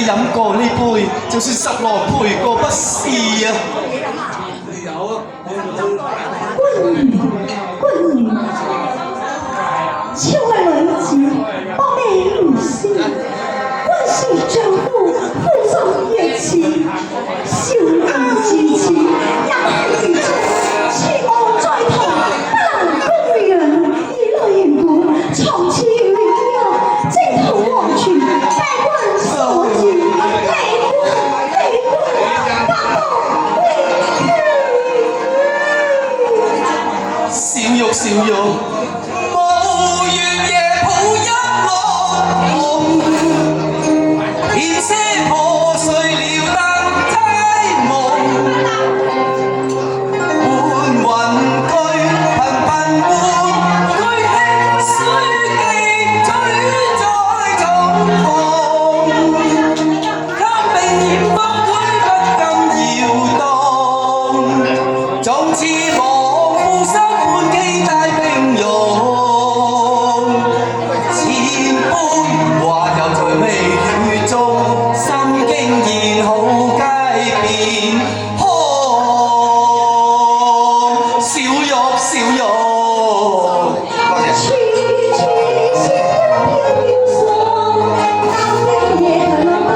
飲過呢杯，就算十來陪過不是啊！君如，秋兒女子，貌美如仙，君是丈夫，負重越前，少年之前，飲恨如醉，痴我在途，不能供養，以淚鼓，從此永約，征途黃泉，拜君所願，離君，不可小玉，小玉，無緣夜抱一浪，電車破碎了燈梯夢，半雲居，頻頻換句輕水記，醉在重逢，貪並染風灰不禁搖動，總似望夫心滿機帶冰溶，千般話又在微雨中，心經現好街邊看，小玉，小玉，多謝。去去心飘飄霜，當夜很光。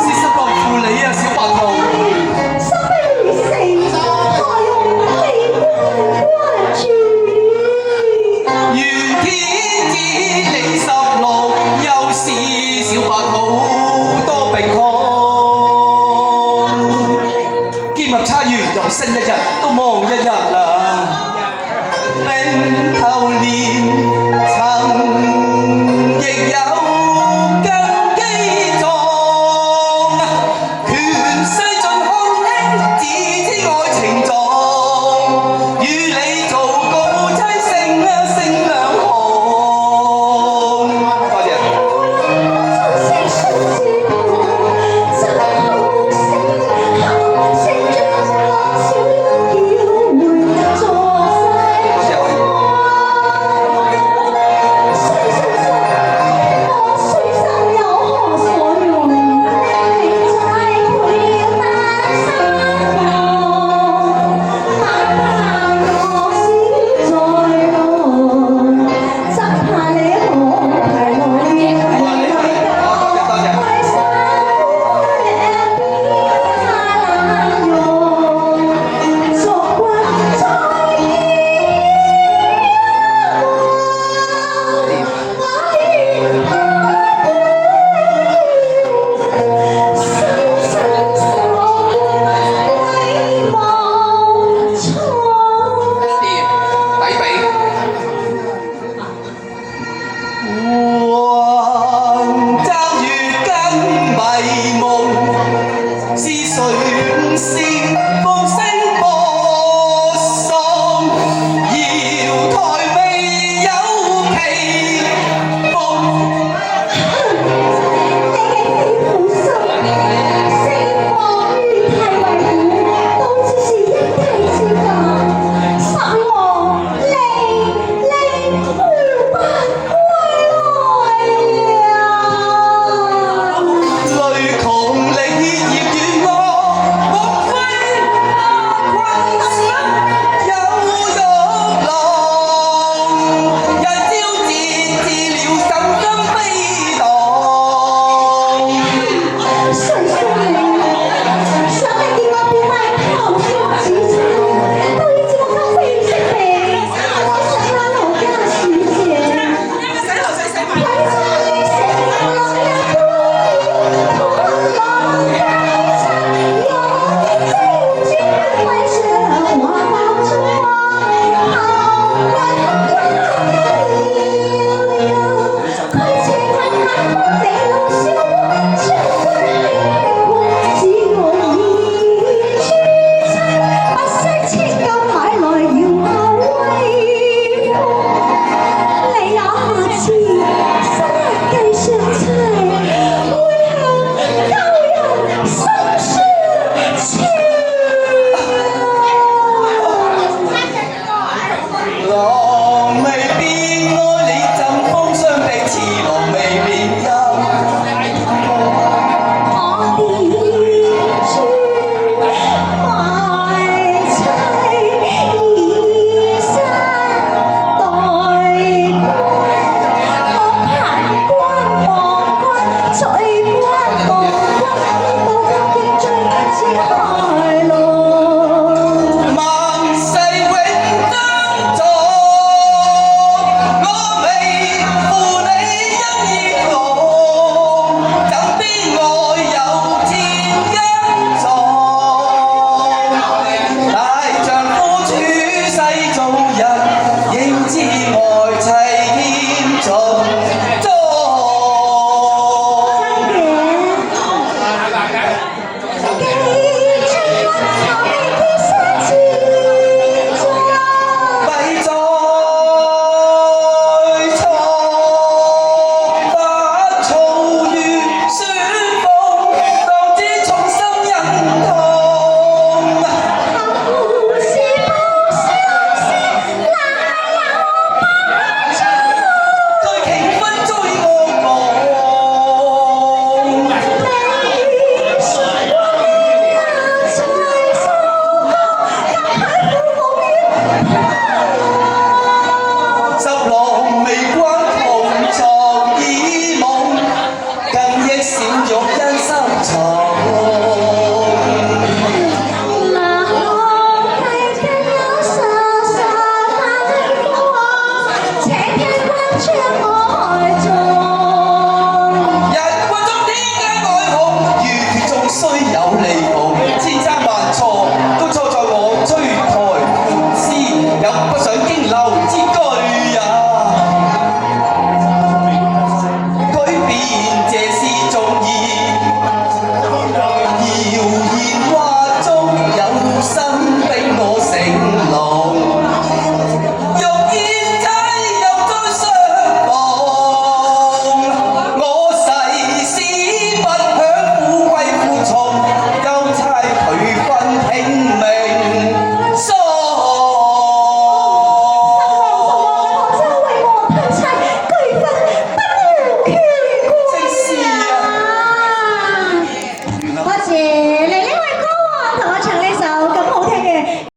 是失落負你啊，小白兔。如天子你16，又是小白兔多病況，劍合釵圓又升一日，都望一日啦。冰透臉曾